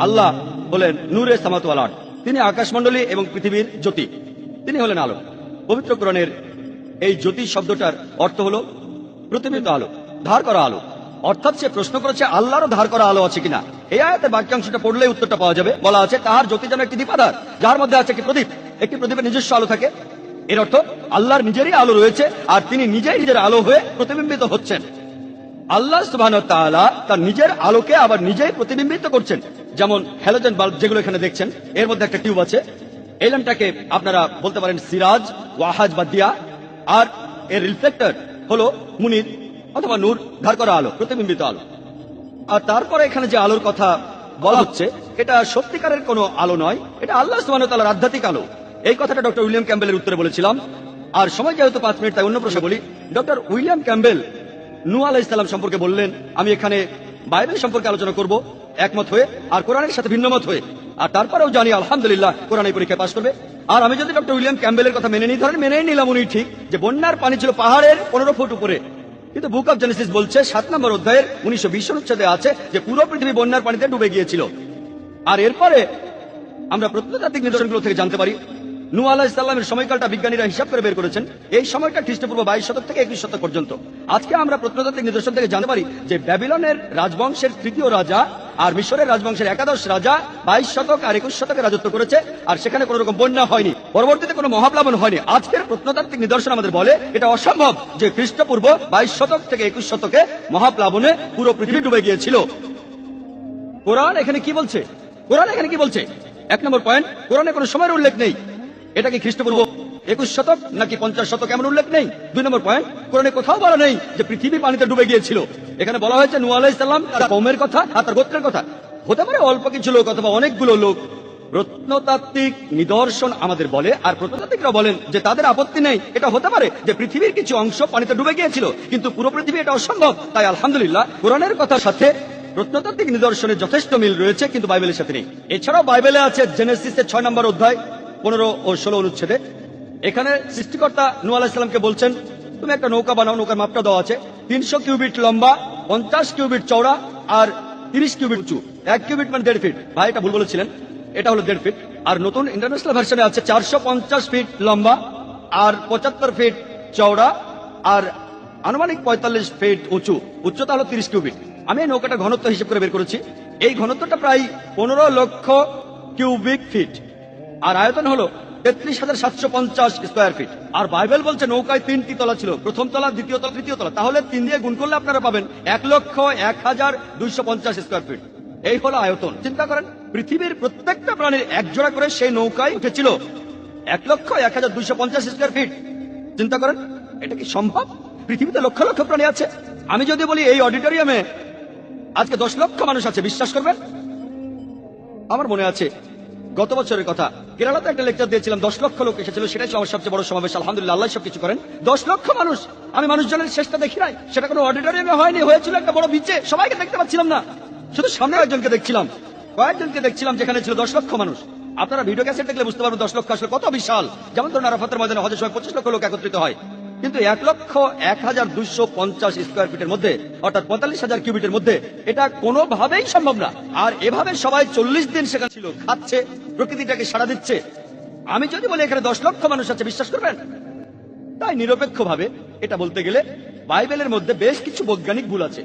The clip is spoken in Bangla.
আল্লাহ হলেন নূরে সামাওয়াত ওয়াল আরদ, তিনি আকাশমণ্ডলী এবং পৃথিবীর জ্যোতি, তিনি হলেন আলো। পবিত্র কোরআনের এই জ্যোতি শব্দটার অর্থ হলো প্রতিবিম্বিত আলো, ধার করা আলো। অর্থাৎ সে প্রশ্ন করেছে আল্লাহরও ধার করা আলো আছে কিনা। এই আয়াতে বাক্যাংশটা পড়লেই উত্তরটা পাওয়া যাবে। বলা আছে তাহার জ্যোতি যেন একটি দীপাধার, যার মধ্যে আছে একটি প্রদীপ, একটি প্রদীপের নিজস্ব আলো থাকে। এর অর্থ আল্লাহর নিজেরই আলো রয়েছে, আর তিনি নিজেই নিজের আলো হয়ে প্রতিবিম্বিত হচ্ছেন। আল্লাহ সুবহানাহু ওয়া তাআলা তার নিজের আলোকে আবার নিজেই প্রতিবিম্বিত করছেন। যেমন হ্যালোজেন বাল্ব যেগুলো এখানে দেখছেন, এর মধ্যে একটা টিউব আছে। এই ল্যাম্পটাকে আপনারা বলতে পারেন সিরাজ, ওয়াহাজ বা দিয়া, আর এর রিফ্লেক্টর হলো মুনির অথবা নূর, ধার করা আলো, প্রতিবিম্বিত আলো। আর তারপরে এখানে যে আলোর কথা বলা হচ্ছে এটা সত্যিকারের কোনো আলো নয়, এটা আল্লাহ সুবহানাহু ওয়া তাআলার আধ্যাত্মিক আলো। এই কথাটা ডক্টর উইলিয়াম ক্যাম্বেলের উত্তরে বলেছিলাম। আর সময় যেহেতু 5 মিনিট, তাই অন্য প্রশ্ন বলি। ডক্টর উইলিয়াম ক্যাম্বেল নূহ আলাইহিস সালাম সম্পর্কে বললেন, আমি এখানে বাইবেল সম্পর্কে আলোচনা করব একমত হয়ে আর কোরআনের সাথে ভিন্নমত হয়ে। আর তারপরেও জানি আলহামদুলিল্লাহ কোরআন এই পরীক্ষায় পাশ করবে। আর আমি যদি ডক্টর উইলিয়াম ক্যাম্বেলের কথা মেনে নিই, ধরেন মেনেই নিলাম উনি ঠিক যে বন্যার পানি ছিল পাহাড়ের 15 ফুট উপরে, কিন্তু বুক অব জেনেসিস বলছে 7 নম্বর অধ্যায়ের 1920 অনুচ্ছেদে আছে যে পুরো পৃথিবী বন্যার পানিতে ডুবে গিয়েছিল। আর এরপরে আমরা প্রত্নতাত্ত্বিক নিদর্শনগুলো থেকে জানতে পারি নূহ আলাইহিস সালামের সময়কালটা বিজ্ঞানীরা হিসাব করে বের করেছেন, এই সময়টা খ্রিস্টপূর্ব 22 শতক থেকে 21 শতক পর্যন্ত। আজকে আমরা প্রত্নতাত্ত্বিক নিদর্শন থেকে জানতে পারি যে ব্যাবিলনের রাজবংশের 3য় রাজা আর মিশরের রাজবংশের একাদশ রাজা 22 শতক আর 21 শতকে রাজত্ব করেছে, আর সেখানে কোনো রকম বন্যা হয়নি, পরবর্তীতে কোনো মহাপ্লাবন হয়নি। আজকের প্রত্নতাত্ত্বিক নিদর্শন আমাদের বলে এটা অসম্ভব যে খ্রিস্টপূর্ব 22 শতক থেকে 21 শতকে মহাপ্লাবনে পুরো পৃথিবী ডুবে গিয়েছিল। কোরআন এখানে কি বলছে? কোরআন এখানে কি বলছে? 1 নম্বর পয়েন্ট, কোরআনে কোনো সময়ের উল্লেখ নেই। এটা কি খ্রিস্টপূর্ব 21 শতক নাকি 50 শতক, এমন উল্লেখ নেই। 2 নম্বর পয়েন্ট, কোরআনে কোথাও বলা নেই যে পৃথিবী পানিতে ডুবে গিয়েছিল। এখানে বলা হয়েছে নূহ আলাইহিস সালাম, তার কওমের কথা আর তার গোত্রের কথা। হতে পারে অল্প কিছু লোক অথবা অনেকগুলো লোক। প্রত্নতাত্ত্বিক নিদর্শন আমাদের বলে, আর প্রত্নতাত্ত্বিকরা বলেন যে তাদের আপত্তি নেই, এটা হতে পারে যে পৃথিবীর কিছু অংশ পানিতে ডুবে গিয়েছিল, কিন্তু পুরো পৃথিবী এটা অসম্ভব। তাই আলহামদুলিল্লাহ কোরআনের কথার সাথে প্রত্নতাত্ত্বিক নিদর্শনের যথেষ্ট মিল রয়েছে, কিন্তু বাইবেলের সাথে নেই। এছাড়াও বাইবেলে আছে জেনেসিসের 6 নম্বর অধ্যায় 15 ও 16 অনুচ্ছেদে। এখানে সৃষ্টিকর্তা নূহ আলাইহিস সালামকে বলছেন তুমি একটা নৌকা বানাও। নৌকার মাপটা দেওয়া আছে 300 কিউবিট লম্বা, 50 কিউবিট চওড়া আর 30 কিউবিট উঁচু। 1 কিউবিট মানে 1.5 ফিট। ভাই এটা ভুল বলেছিলেন, এটা হলো 1.5 ফিট। আর নতুন ইন্টারন্যাশনাল ভার্সনে আছে 450 ফিট লম্বা আর 75 ফিট চওড়া আর আনুমানিক 45 ফিট উঁচু। উচ্চতা হলো 30 কিউবিট। আমি এই নৌকাটা ঘনত্ব হিসেব করে বের করেছি। এই ঘনত্বটা প্রায় 15 লক্ষ কিউবিক ফিট, আর আয়তন হলো 33,750 স্কয়ার ফিট। আর বাইবেল বলছে নৌকায় 3টি তলা ছিল, প্রথম তলা, দ্বিতীয় তলা, তৃতীয় তলা। তাহলে 3 দিয়ে গুণ করলে আপনারা পাবেন 1,01,250 স্কয়ার ফিট। এই হলো আয়তন। চিন্তা করেন, পৃথিবীর প্রত্যেকটা প্রাণীর এক জোড়া করে সেই নৌকায় উঠেছিল 1,01,250 স্কয়ার ফিট। চিন্তা করেন, এটা কি সম্ভব? পৃথিবীতে লক্ষ লক্ষ প্রাণী আছে। আমি যদি বলি এই অডিটোরিয়ামে আজকে 10 লক্ষ মানুষ আছে, বিশ্বাস করবেন? আমার মনে আছে গত বছরের কথা, কেরালাতে একটা লেকচার দিয়েছিলাম, 10 লক্ষ লোক এসেছিল। সেটাই ছিল আমার সবচেয়ে বড় সমাবেশ। আলহামদুলিল্লাহ, আল্লাহ সবকিছু করেন। 10 লক্ষ মানুষ। আমি মানুষজনের শেষটা দেখি নাই। সেটা কোনো অডিটোরিয়ামে হয়নি, হয়েছিল একটা বড় বিচে। সবাইকে দেখতে পাচ্ছিলাম না, শুধু সামনে একজনকে দেখছিলাম, কয়েকজনকে দেখছিলাম, যেখানে ছিল 10 লক্ষ মানুষ। আপনারা ভিডিও ক্যাসেট দেখলে বুঝতে পারবেন 10 লক্ষ আসলে কত বিশাল। যেমন ধরুন আরাফাতের ময়দানে হজের সময় 25 লক্ষ লোক একত্রিত হয়, কিন্তু 1,01,250 স্কয়ার ফিটের মধ্যে, অর্থাৎ 45,000 কিউবিটের মধ্যে এটা কোনোভাবেই সম্ভব না। আর এভাবে সবাই 40 দিন সেখানে ছিল, খাচ্ছে, প্রকৃতিটাকে সাড়া দিচ্ছে। আমি যদি বলি এখানে 10 লক্ষ মানুষ আছে, বিশ্বাস করবেন? তাই নিরপেক্ষভাবে এটা বলতে গেলে বাইবেলের মধ্যে বেশ কিছু বৈজ্ঞানিক ভুল আছে।